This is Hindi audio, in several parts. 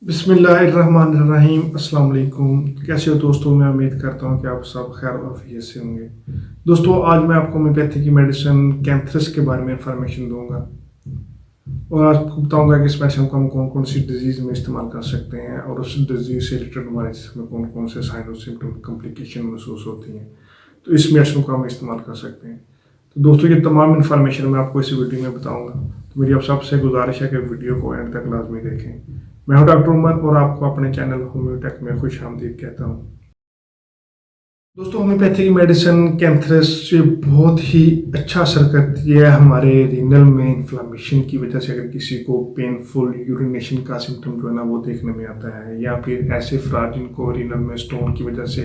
बिस्मिल्लाहिर्रहमानिर्रहीम अस्सलाम वालेकुम। कैसे हो दोस्तों? मैं उम्मीद करता हूँ कि आप सब खैर वाफियत से होंगे। दोस्तों, आज मैं आपको होम्योपैथी की मेडिसिन कैंथरस के बारे में इंफॉर्मेशन दूंगा और आपको बताऊंगा कि इस मेडिसिन को हम कौन कौन सी डिजीज़ में इस्तेमाल कर सकते हैं और उस डिजीज़ से रिलेटेड हमारे जिसमें कौन कौन से साइन और सिम्टम कॉम्प्लिकेशन महसूस होती हैं, तो इस मेडिसिन को हम इस्तेमाल कर सकते हैं। तो दोस्तों, ये तमाम इन्फॉर्मेशन मैं आपको इस वीडियो में बताऊंगा, तो मेरी आप सबसे गुजारिश है कि वीडियो को एंड तक लाजमी देखें। मैं हूं डॉक्टर उमर और आपको अपने चैनल होम्योटेक में खुश आमदीद कहता हूं। दोस्तों, होम्योपैथी की मेडिसिन कैंथरस से बहुत ही अच्छा असर करती है हमारे रीनल में इन्फ्लामेशन की वजह से। अगर किसी को पेनफुल यूरिनेशन का सिम्टम जो है ना वो देखने में आता है, या फिर ऐसे अफराद जिनको रीनल में स्टोन की वजह से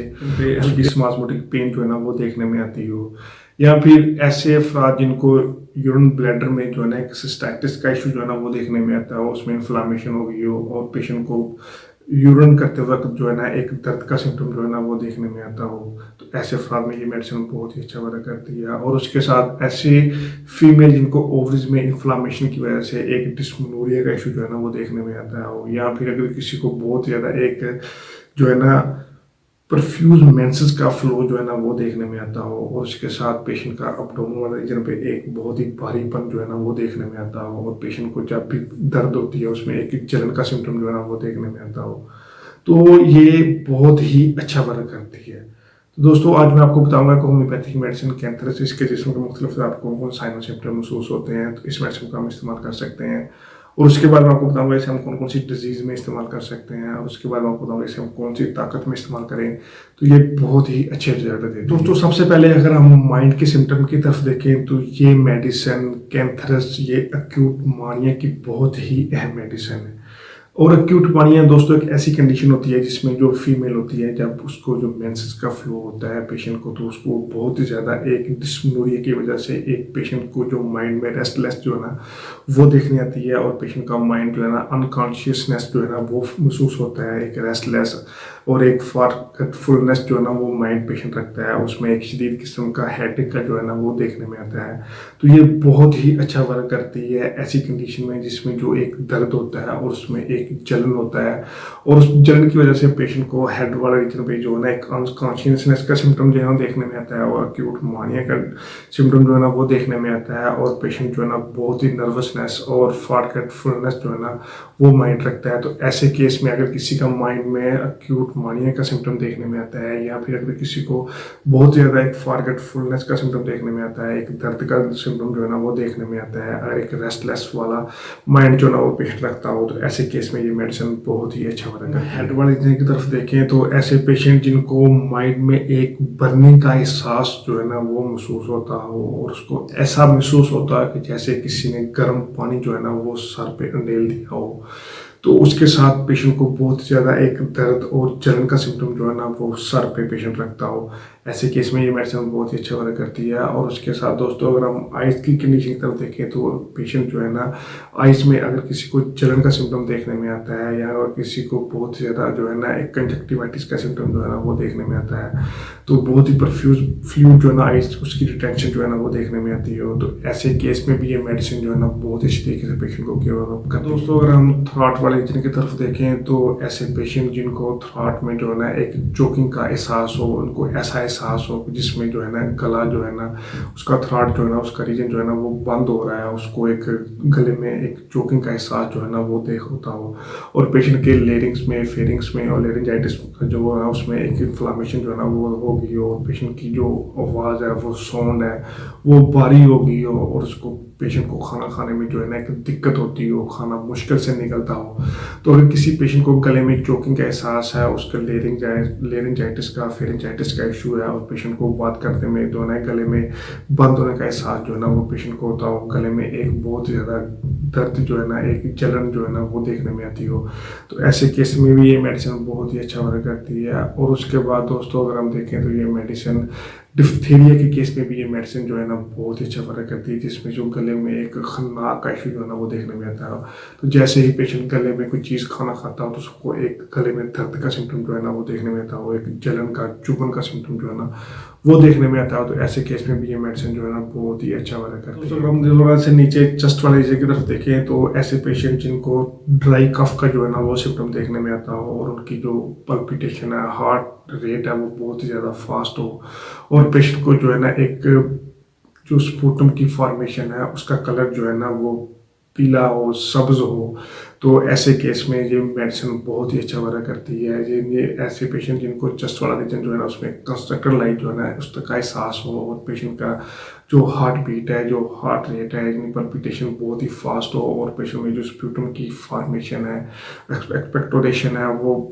हल्की स्पाज़्मेटिक पेन जो है ना वो देखने में आती हो, या फिर ऐसे अफराद जिनको यूरिन ब्लैडर में जो है ना एक सिस्टाइटिस का इशू जो है ना वो देखने में आता हो, उसमें इन्फ्लामेशन हो गई हो और पेशेंट को यूरिन करते वक्त जो है ना एक दर्द का सिम्टम जो है ना वो देखने में आता हो, तो ऐसे अफराद में ये मेडिसिन बहुत ही अच्छा वर्क करती है। और उसके साथ ऐसे फीमेल जिनको ओवरीज में इन्फ्लामेशन की वजह से एक डिस्मेनोरिया का इशू जो है ना वो देखने में आता है, या फिर अगर किसी को बहुत ज़्यादा एक जो है ना परफ्यूज मेंसेस का फ्लो जो है ना वो देखने में आता हो, और उसके साथ पेशेंट का अब्डोमिनल रीजन पे एक बहुत ही भारीपन जो है ना वो देखने में आता हो, और पेशेंट को जब भी दर्द होती है उसमें एक जलन का सिम्टम जो है ना वो देखने में आता हो, तो ये बहुत ही अच्छा वर्क करती है। तो दोस्तों, आज मैं आपको बताऊंगा कि होम्योपैथिक मेडिसिन कैंथरस इसके जिस्म के मुख्तलिफ आपको कौन कौन साइन और सिम्टम महसूस होते हैं, तो इस मेडिसिन का हम इस्तेमाल कर सकते हैं। और उसके बाद मैं आपको बताऊंगा इसे हम कौन कौन सी डिजीज़ में इस्तेमाल कर सकते हैं, और उसके बाद मैं आपको बताऊंगा इसे हम कौन सी ताकत में इस्तेमाल करें, तो ये बहुत ही अच्छे रिजल्ट देते हैं। दोस्तों, सबसे पहले अगर हम माइंड के सिम्टम की तरफ देखें तो ये मेडिसिन कैंथरस ये एक्यूट मानिया की बहुत ही अहम मेडिसिन है। और एक्यूट मानिया दोस्तों एक ऐसी कंडीशन होती है जिसमें जो फीमेल होती है, जब उसको जो मेंसेस का फ्लो होता है पेशेंट को, तो उसको बहुत ही ज़्यादा एक डिस्मेनोरिया की वजह से एक पेशेंट को जो माइंड में रेस्टलेस जो है ना वो देखने आती है, और पेशेंट का माइंड जो है ना अनकॉन्शियसनेस जो है ना वो महसूस होता है, एक रेस्टलेस और एक फॉरगेटफुलनेस जो है ना वो माइंड पेशेंट रखता है, उसमें एक शदीद किस्म का हेडेक का जो है ना वो देखने में आता है। तो ये बहुत ही अच्छा वर्क करती है ऐसी कंडीशन में जिसमें जो एक दर्द होता है और उसमें एक जलन होता है, और उस जलन की वजह से पेशेंट को हेड वाला रीजन पे जो है ना एक अनकॉन्शियसनेस का सिम्टम जो है ना देखने में आता है, और एक्यूट मानिया का सिम्टम जो है ना वो देखने में आता है, और पेशेंट जो है ना बहुत ही नर्वसनेस और फॉरगेटफुलनेस जो है ना वो माइंड रखता है। तो ऐसे केस में अगर किसी का माइंड में एक्यूट मानिया का सिम्टम देखने में आता है, या फिर अगर किसी को बहुत ज़्यादा एक फॉरगेटफुलनेस का सिम्टम देखने में आता है, एक दर्द का सिम्टम जो है ना वो देखने में आता है, अगर एक रेस्टलेस वाला माइंड जो ना वो पेशेंट रखता हो, तो ऐसे केस में ये मेडिसिन बहुत ही अच्छा वर्क करता है। हेड वाले की तरफ देखें तो ऐसे पेशेंट जिनको माइंड में एक बर्निंग का एहसास जो है ना वो महसूस होता हो, और उसको ऐसा महसूस होता है कि जैसे किसी ने गर्म पानी जो है ना वो सर पे अंडेल दिया हो, तो उसके साथ पेशेंट को बहुत ज़्यादा एक दर्द और जलन का सिम्टम जो है ना वो सर पे पेशेंट रखता हो, ऐसे केस में ये मेडिसिन बहुत ही अच्छा वर्क करती है। और उसके साथ दोस्तों अगर हम आइज़ की कंडीशन की तरफ देखें तो पेशेंट जो है ना आइज़ में अगर किसी को जलन का सिम्टम देखने में आता है, या किसी को बहुत ज़्यादा जो है ना एक कंजक्टिवाइटिस का सिम्टम जो है ना वो देखने में आता है, तो बहुत ही परफ्यूज फ्लूइड जो है ना आइज़ उसकी रिटेंशन जो है ना वो देखने में आती है, तो ऐसे केस में भी ये मेडिसिन जो है ना बहुत अच्छी तरीके से पेशेंट को केयर करती है। दोस्तों, अगर हम थ्रॉट वाले रीजन की तरफ देखें तो ऐसे पेशेंट जिनको थ्रॉट में जो है ना एक चोकिंग का एहसास हो, उनको ऐसा एहसास हो जिसमें जो है ना गला जो है ना उसका थ्रॉट जो है ना उसका रीजन जो है ना वो बंद हो रहा है, उसको एक गले में एक चोकिंग का एहसास जो है ना वो देख होता हो, और पेशेंट के लेरिंग्स में फेरिंग्स में और लेरिंजाइटिस जो है उसमें एक इन्फ्लामेशन जो है ना वो हो गई हो, और पेशेंट की जो आवाज़ है वो साउंड है वो भारी हो गई हो, और उसको पेशेंट को खाना खाने में जो है ना एक दिक्कत होती हो, खाना मुश्किल से निकलता हो, तो अगर किसी पेशेंट को गले में चोकिंग का एहसास है, उसका लेरिंजाइटिस का फेरिंजाइटिस का इशू है, और पेशेंट को बात करते में जो है गले में बंद होने का एहसास जो है ना वो पेशेंट को होता हो, गले में एक बहुत ज़्यादा दर्द जो है ना एक जलन जो है ना वो देखने में आती हो, तो ऐसे केस में भी ये मेडिसिन बहुत ही अच्छा वर्क करती है। और उसके बाद दोस्तों अगर हम देखें तो ये मेडिसिन डिफ्थीरिया के केस में भी ये मेडिसिन जो है ना बहुत ही अच्छा वर्क करती है, जिसमें जो गले में एक खन्नाक का इशू जो है ना वो देखने में आता है, तो जैसे ही पेशेंट गले में कोई चीज़ खाना खाता हो तो उसको एक गले में दर्द का सिम्टम जो है ना वो देखने में आता हो, एक जलन का चुभन का सिम्टम जो है ना वो देखने में आता है, तो ऐसे केस में भी ये मेडिसिन जो है ना बहुत ही अच्छा वर्क करती है। अगर हम थोड़ा से नीचे चेस्ट वाले एरिया की तरफ देखें तो ऐसे पेशेंट जिनको ड्राई कफ का जो है ना वो सिम्टम देखने में आता हो और उनकी जो पल्पिटेशन है, हार्ट रेट है वो बहुत ही ज़्यादा फास्ट हो और पेशेंट को जो है ना एक जो स्पूटम की फॉर्मेशन है उसका कलर जो है ना वो पीला हो, सब्ज हो, तो ऐसे केस में ये मेडिसिन बहुत ही अच्छा वर्क करती है। ये ऐसे पेशेंट जिनको चेस्ट वाला रीजन जो है ना उसमें कंस्ट्रक्टर लाइट जो है ना उस तक का एहसास हो और पेशेंट का जो हार्ट बीट है, जो हार्ट रेट है, यानी पल्पिटेशन बहुत ही फास्ट हो और पेशेंट में जो स्प्यूटम की फॉर्मेशन है, एक्सपेक्टोरेशन है वो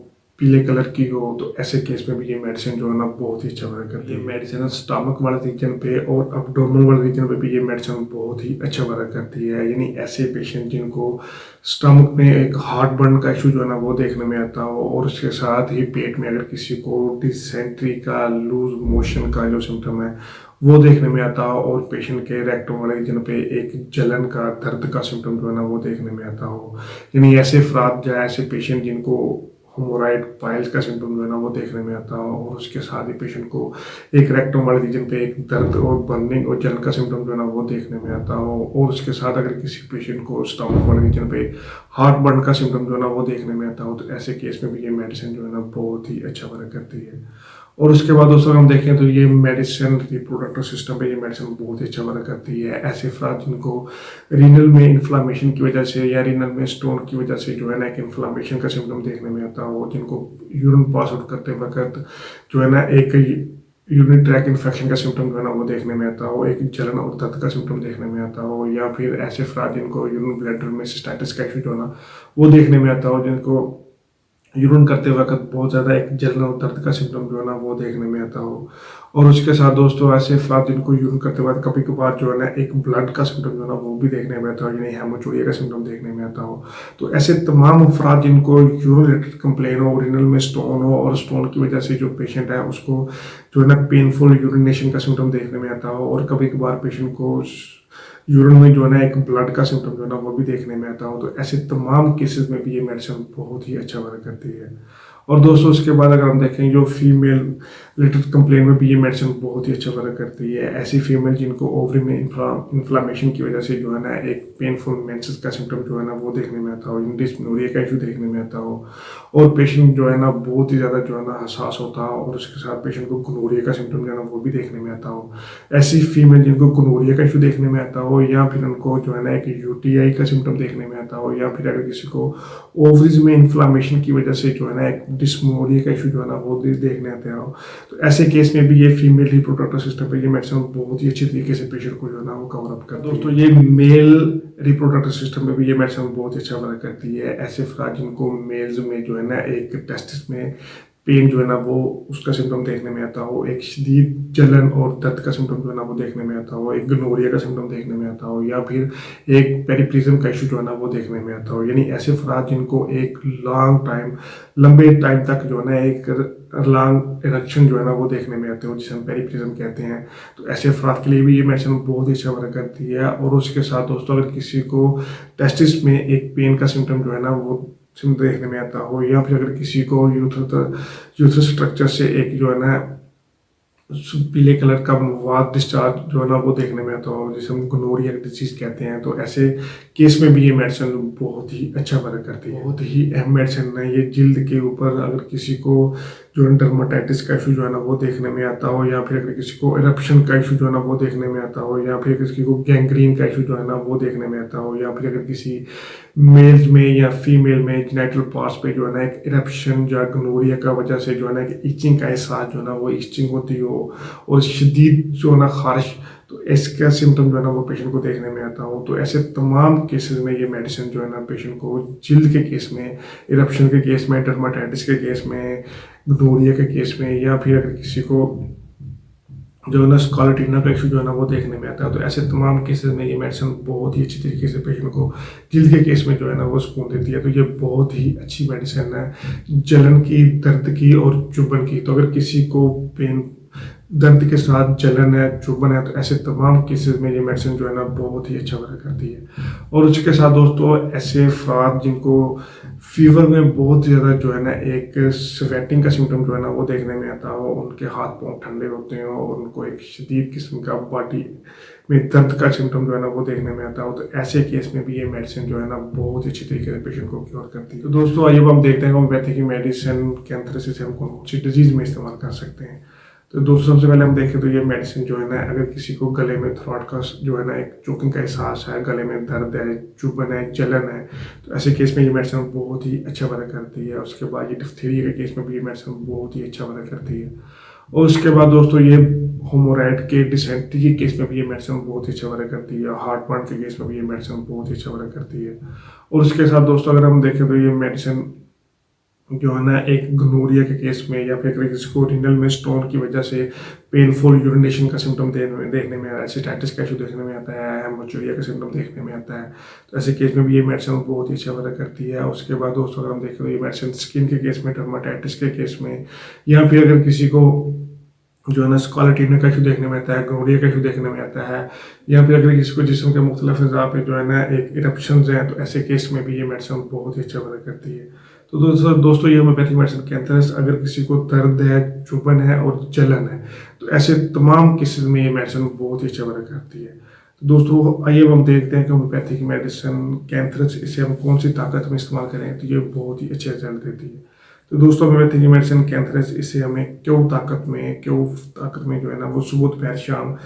पीले कलर की हो, तो ऐसे केस में भी ये मेडिसिन जो है ना बहुत ही अच्छा वर्क करती है। मेडिसिन स्टमक वाले रीजन पे और अब्डोमिनल वाले रीजन पे भी ये मेडिसिन बहुत ही अच्छा वर्क करती है। यानी ऐसे पेशेंट जिनको स्टमक में एक हार्ट बर्न का इशू जो है ना वो देखने में आता हो और उसके साथ ही पेट में अगर किसी को डिसेंट्री का, लूज मोशन का जो सिम्टम है वो देखने में आता हो और पेशेंट के रेक्टम वाले रीजन पे एक जलन का, दर्द का सिम्टम जो है ना वो देखने में आता हो, यानी ऐसे अफराद या ऐसे पेशेंट जिनको हेमोराइड पाइल्स का सिम्टम जो है ना वो देखने में आता हो और उसके साथ ही पेशेंट को एक रेक्टम वाले रीजन पे एक दर्द और बर्निंग और जलन का सिम्टम जो है ना वो देखने में आता हो और उसके साथ अगर किसी पेशेंट को स्टमक वाले रीजन पे हार्ट बर्न का सिम्टम जो है ना वो देखने में आता हो, तो ऐसे केस में भी ये मेडिसिन जो है ना बहुत ही अच्छा वर्क करती है। और उसके बाद दोस्तों हम देखें तो ये मेडिसिन रिप्रोडक्टिव सिस्टम पे ये मेडिसिन बहुत ही अच्छा वर्क करती है। ऐसे अफराद जिनको रीनल में इन्फ्लामेशन की वजह से या रीनल में स्टोन की वजह से जो है ना एक इन्फ्लामेशन का सिम्टम देखने में आता हो, जिनको यूरिन पास आउट करते वक्त जो है ना एक यूरिन ट्रैक इन्फेक्शन का सिम्टम जो है ना वो देखने में आता हो, एक जलन और दर्द का सिम्टम देखने में आता हो, या फिर ऐसे अफराद जिनको यूरिन ब्लैडर में सिस्टाइटिस का इशू जो है ना वो देखने में आता हो, जिनको यूरिन करते वक्त बहुत ज़्यादा एक जलन और दर्द का सिम्टम जो है ना वो देखने में आता हो। और उसके साथ दोस्तों ऐसे अफराद जिनको यूरिन करते वक्त कभी कभार जो है ना एक ब्लड का सिम्टम जो है ना वो भी देखने में आता हो, यानी हेमोचूरिया का सिम्टम देखने में आता हो। तो ऐसे तमाम अफराद जिनको यूरिन रिलेटेड कंप्लेन हो, रीनल में स्टोन हो और स्टोन की वजह से जो पेशेंट है उसको जो है ना पेनफुल यूरिनेशन का सिम्टम देखने में आता हो और कभी कभार पेशेंट को यूरिन में जो है ना एक ब्लड का सिम्टम जो है ना वो भी देखने में आता हो, तो ऐसे तमाम केसेस में भी ये मेडिसिन बहुत ही अच्छा वर्क करती है। और दोस्तों उसके बाद अगर हम देखें जो फीमेल रिलेटेड कंप्लेन में भी ये मेडिसिन बहुत ही अच्छा वर्क करती है। ऐसी फीमेल जिनको ओवरी में इन्फ्लामेशन की वजह से जो है ना एक पेनफुल मेंसेस का सिम्टम जो है ना वो देखने में आता हो, डिस्मेनोरिया का इशू देखने में आता हो और पेशेंट जो है ना बहुत ही ज़्यादा जो है ना हसास होता हो और उसके साथ पेशेंट को गोनोरिया का सिम्टम जो है ना वो भी देखने में आता हो। ऐसी फीमेल जिनको गोनोरिया का इशू देखने में आता हो या फिर उनको जो है ना एक यूटीआई का सिम्टम देखने में आता हो या फिर अगर किसी को ओवरीज में इन्फ्लामेशन की वजह से जो है ना एक डिस्मेनोरिया का इशू जो है ना वो देखने आते हो, तो ऐसे केस में भी ये फीमेल रिप्रोडक्टिव सिस्टम पे ये मेडिसिन बहुत ही अच्छी तरीके से पेशेंट को जो है ना वो कवर अप करती है। दोस्तों ये मेल रिप्रोडक्टिव सिस्टम में भी ये मेडिसिन बहुत ही अच्छा वर्क करती है। ऐसे अफराद जिनको मेल्स में जो है ना एक टेस्टिस में पेन जो है ना वो उसका सिम्टम देखने में आता हो, एक शदीद जलन और दर्द का सिम्टम जो है ना वो देखने में आता हो, एक गोनोरिया का सिम्टम देखने में आता हो या फिर एक पेरिप्लिज्म का इशू जो है ना वो देखने में आता हो, यानी ऐसे अफराद जिनको एक लंबे टाइम तक जो है ना एक लॉन्ग इरेक्शन जो है ना वो देखने में आते हो जिसे हम पेरिप्लिज्म कहते हैं, तो ऐसे अफराद के लिए भी ये मेडिसिन बहुत ही अच्छा वर्क करती है। और उसके साथ दोस्तों अगर किसी को टेस्टिस में एक पेन का सिम्टम जो है ना वो सिम्टम देखने में आता हो या फिर अगर किसी को यूथर स्ट्रक्चर से एक जो है ना पीले कलर का मवाद डिस्चार्ज जो है ना वो देखने में आता हो जिसे हम गोनोरिया डिजीज कहते हैं, तो ऐसे केस में भी ये मेडिसिन बहुत ही अच्छा वर्क करती है। बहुत ही अहम मेडिसिन है ये जिल्द के ऊपर। अगर किसी को जो है डर्माटाइटिस का इशू जो है ना वो देखने में आता हो या फिर अगर किसी को इरप्शन का इशू जो है ना वो देखने में आता हो या फिर किसी को गैंग्रीन का इशू जो है ना वो देखने में आता हो या फिर अगर किसी मेल्स में या फीमेल में जेनिटल पार्ट्स पे जो है ना एक इरप्शन या गोनोरिया का वजह से जो है ना एक इचिंग का एहसास जो है ना वो इचिंग होती हो और शदीद जो है ना खारिश, तो इसका सिम्टम जो है ना वो पेशेंट को देखने में आता हो, तो ऐसे तमाम केसेस में ये मेडिसिन जो है ना पेशेंट को जिल्द के केस में, इरप्शन के केस में, डर्माटाइटिस के केस में, गोनोरिया के केस में या फिर अगर किसी को जो है ना स्कालेटिना का इशू जो है ना वो देखने में आता है, तो ऐसे तमाम केसेस में ये मेडिसिन बहुत ही अच्छी तरीके से पेशेंट को जिल्द के केस में जो है ना वो सुकून देती है। तो ये बहुत ही अच्छी मेडिसिन है जलन की, दर्द की और चुभन की। तो अगर किसी को पेन दर्द के साथ जलन है, चुभन है, तो ऐसे तमाम केसेस में ये मेडिसिन जो है ना बहुत ही अच्छा वर्क करती है। और उसके साथ दोस्तों ऐसे अफराद जिनको फीवर में बहुत ज़्यादा जो है ना एक स्वेटिंग का सिम्टम जो है ना वो देखने में आता हो, उनके हाथ पांव ठंडे होते हैं और उनको एक शदीद किस्म का बॉडी में दर्द का सिम्टम जो है ना वो देखने में आता हो, तो ऐसे केस में भी ये मेडिसिन जो है ना बहुत अच्छी तरीके से पेशेंट को क्योर करती है। तो दोस्तों आइए अब हम देखते हैं होम्योपैथी की मेडिसिन कैंथरेसिस से हम कौन सी डिजीज़ में इस्तेमाल कर सकते हैं। तो दोस्तों सबसे पहले हम देखें तो ये मेडिसिन जो है ना अगर किसी को गले में थ्रोट का जो है ना एक चोकिंग का एहसास है, गले में दर्द है, चुभन है, जलन है, तो ऐसे केस में ये मेडिसिन बहुत ही अच्छा वर्क करती है। उसके बाद ये डिफ्थीरिया के केस में भी ये मेडिसिन बहुत ही अच्छा वर्क करती है। और उसके बाद दोस्तों ये होमोराइड के डिसेंट्री के केस में भी ये मेडिसिन बहुत ही अच्छा वर्क करती है। हार्ट बर्न के केस में भी ये मेडिसिन बहुत ही अच्छा वर्क करती है। और उसके साथ दोस्तों अगर हम देखें तो ये मेडिसिन जो है ना एक गनोरिया के केस में या फिर किसी को रीनल में स्टोन की वजह से पेनफुल यूरिनेशन का सिम्टम देखने में आता है, सिस्टाइटिस का इशू देखने में आता है, हेमोचूरिया का सिम्टम देखने में आता है, तो ऐसे केस में भी ये मेडिसिन बहुत ही अच्छा वर्क करती है। उसके बाद दोस्तों अगर हम देखें तो ये मेडिसिन स्किन के केस में, डर्माटाइटिस के केस में, या फिर अगर किसी को जो है ना स्कॉलेटिन का इशू देखने में आता है, गनोरिया का इशू देखने में आता है, या फिर अगर किसी को जिस्म के मुख्तलिफ अज़ा पे जो है ना एक इरप्शंस हैं, तो ऐसे केस में भी ये मेडिसिन बहुत ही अच्छा वर्क करती है। तो दोस्तों ये होम्योपैथिक मेडिसिन कैंथरेस अगर किसी को दर्द है, चुभन है और जलन है, तो ऐसे तमाम केसेस में ये मेडिसिन बहुत ही अच्छा वर्क करती है। तो दोस्तों आइए हम देखते हैं कि होम्योपैथिक मेडिसिन कैंथरेस इसे हम कौन सी ताकत में इस्तेमाल करें तो ये बहुत ही अच्छे रिजल्ट देती है। तो दोस्तों होम्योपैथिक मेडिसिन कैंथरेस इसे हमें क्यों ताकत में जो है ना वो सुबह दोपहर शाम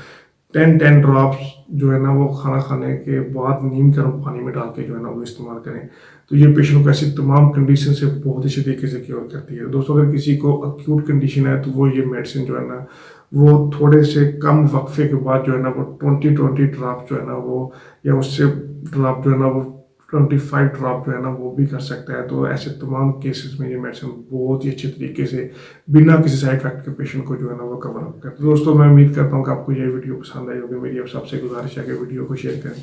10 ड्रॉप्स जो है ना वो खाना खाने के बाद नीम गर्म पानी में डाल के जो है ना वो इस्तेमाल करें, तो ये पेशेंट को ऐसी तमाम कंडीशन से बहुत अच्छे तरीके से क्योर करती है। दोस्तों अगर किसी को अक्यूट कंडीशन है तो वो ये मेडिसिन जो है ना वो थोड़े से कम वक्फे के बाद जो है ना वो 20 ड्रॉप जो है ना वो या उससे ड्रॉप जो है ना वो 25 ड्रॉप जो है ना वो भी कर सकता है। तो ऐसे तमाम केसेस में ये मेडिसिन बहुत ही अच्छे तरीके से बिना किसी साइड इफेक्ट के पेशेंट को जो है ना वो कवर अप करता है। दोस्तों मैं उम्मीद करता हूँ कि आपको ये वीडियो पसंद आई होगी। मेरी अब सबसे गुजारिश है कि वीडियो को शेयर करें,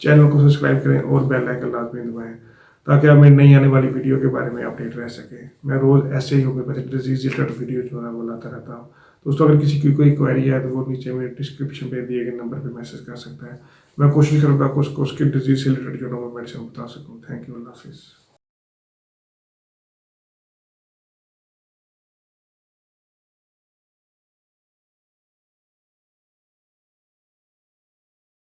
चैनल को सब्सक्राइब करें और बेल आइकन लाजमी दबाएं ताकि हमें नई आने वाली वीडियो के बारे में अपडेट रह सके। मैं रोज़ ऐसे ही होम्योपैथिक डिजीज रिलेटेड वीडियो जो है वो लाता रहता हूँ। दोस्तों अगर किसी की कोई क्वेरी है तो वो नीचे में डिस्क्रिप्शन पे दिए गए नंबर पे मैसेज कर सकता है। मैं कोशिश करूँगा कि उसको उसकी डिजीज से रिलेटेड जो है वो मेडिसिन बता सकूँ। थैंक यू, अल्लाह हाफिज़।